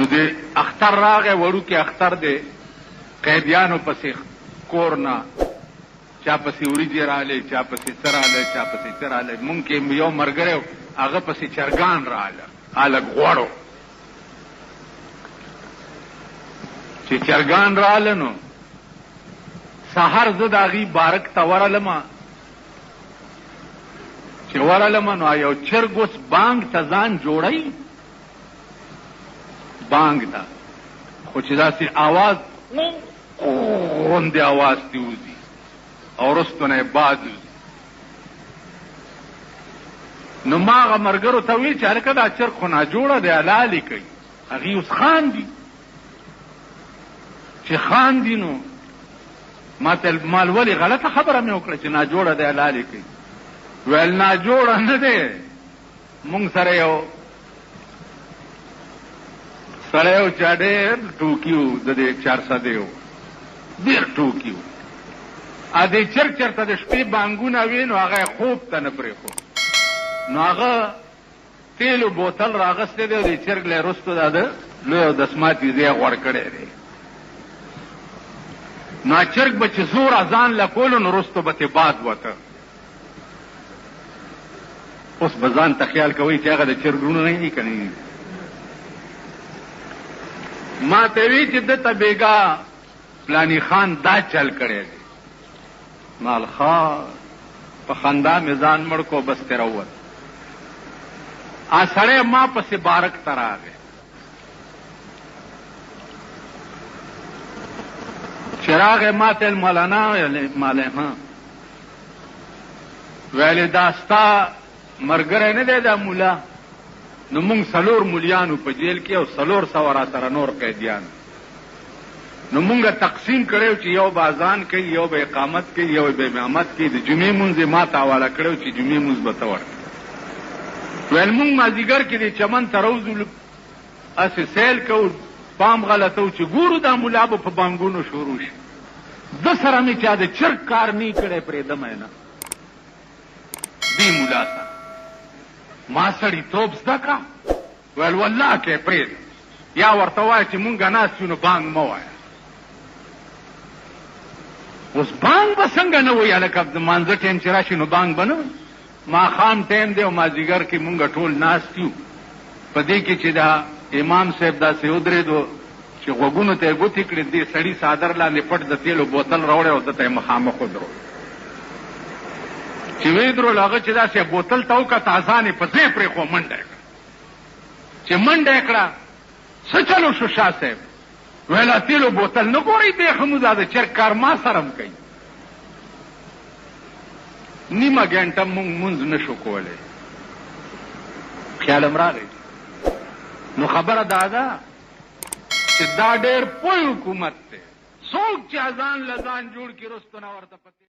نو دې اختر راغی، وړوکی اختر دی، قیدیانو پسې کور نه چا پسې وریجې راغلی، چا پسې څه راغلی، چا پسې څه راغلی. مونږ کې یو ملګری و، هغه پسې چرګان راغله، هلک غوړو. چې چرګان راغله نو سهار زه د هغې بارک ته ورغلم، چې ورغلم نو یو چرګ اوس بانګ ته ځان جوړی، بانګ ته، خو چې داسې آواز غوندې آواز تې وځي او وروستو نه یې باد وځي. نو ما هغه ملګرو ته ویل چې هلکه دا چرګ خو ناجوړه دی، حلالې کوي. هغې اوس خاندي، چې خاندي نو ما ته مال ولې غلطه خبره مې وکړه چې ناجوړه دی، حلالې کوي. ویل ناجوړه نه دی، مونږ سره یو سړی و چې ډېر ټوکي و، د دې چارسدی و، ډېر ټوکي و. ا دې چرګ چېرته د شپې بانګونه وي نو هغه یې خوب ته نه پرېښود. نو هغه تیلو بوتل راغستی دی او د چرګ له یې وروستو دا د لوی او دسمات یې ځای غوړ کړی دی. نو چرګ به چې زور ځان له کولو نو وروستو به ترې باد وته. اوس به ځان ته خیال کوئ چې هغه د چرګ ورونه نه دي که نه. ما ته وی چې دته بیګا فلانی خان دا چل کړی دی. مالخا په خندا مې ځان مړ کو، بس ترې راووت. سړی ما پسې بارک ته راغی. چې راغی ما ته مولانا مالی ویلې دا ستا ملګری نه دی دا مولا؟ نو مونږ 4 مولیانو په جیل کې او 400 را سره نور قیدیان. نو مونږه تقسیم کړو چې یو به اذان کوي، یو به اقامت کوي، یو به امامت کوي. د جمعې مونځ یې ما ته حواله کړو چې جمعې مونځ به ته ورکړې. ویل مونږ مازدیګر کې د چمن ته راوځو، هسې سیل کوو، پام غلطو چې ګورو دا ملا به په بانګونو شروع شي. ده سره مې چا د چرګ کار نه کړی، پرېږدم یې نه دې ملا سره. ما سړي توب زده کړه. ویل والله کې پرېږده، یا ورته وایه چې مونږ ناست یو نو بانګ مه وایه. اوس بانګ به څنګه نه وایي هلکه، د مانځه ټایم چې راشي نو بانګ به نه وایي. ماښام ټایم دی او مازدیګر کې مونږ ټول ناست یو. په دې کې چې دا امام صاحب داسې ودرېدو چې غوږونو ته یې ګوتې کړې، دې سړي څادر لاندې پټ د تیلو بوتل راوړی او ده ته یې مخامخ ودرول. چې ویې درول هغه چې داسې بوتل ته وکته، اذان یې په ځای پرېښو، منډه یې کړه. چې منډه یې کړه، څه چلو شو شاه صاحب؟ ویل تیلو بوتل نه ګورئ، دی ښه موږ د چرګ کار ما سره هم کوي. نیمه ګنټه مونږ مونځ نه شو کولی. خیال م راغی. نو خبره دا ده چې دا ډېر پوه حکومت دی. څوک چې اذان له ځان جوړ کړي، رستو نه ورته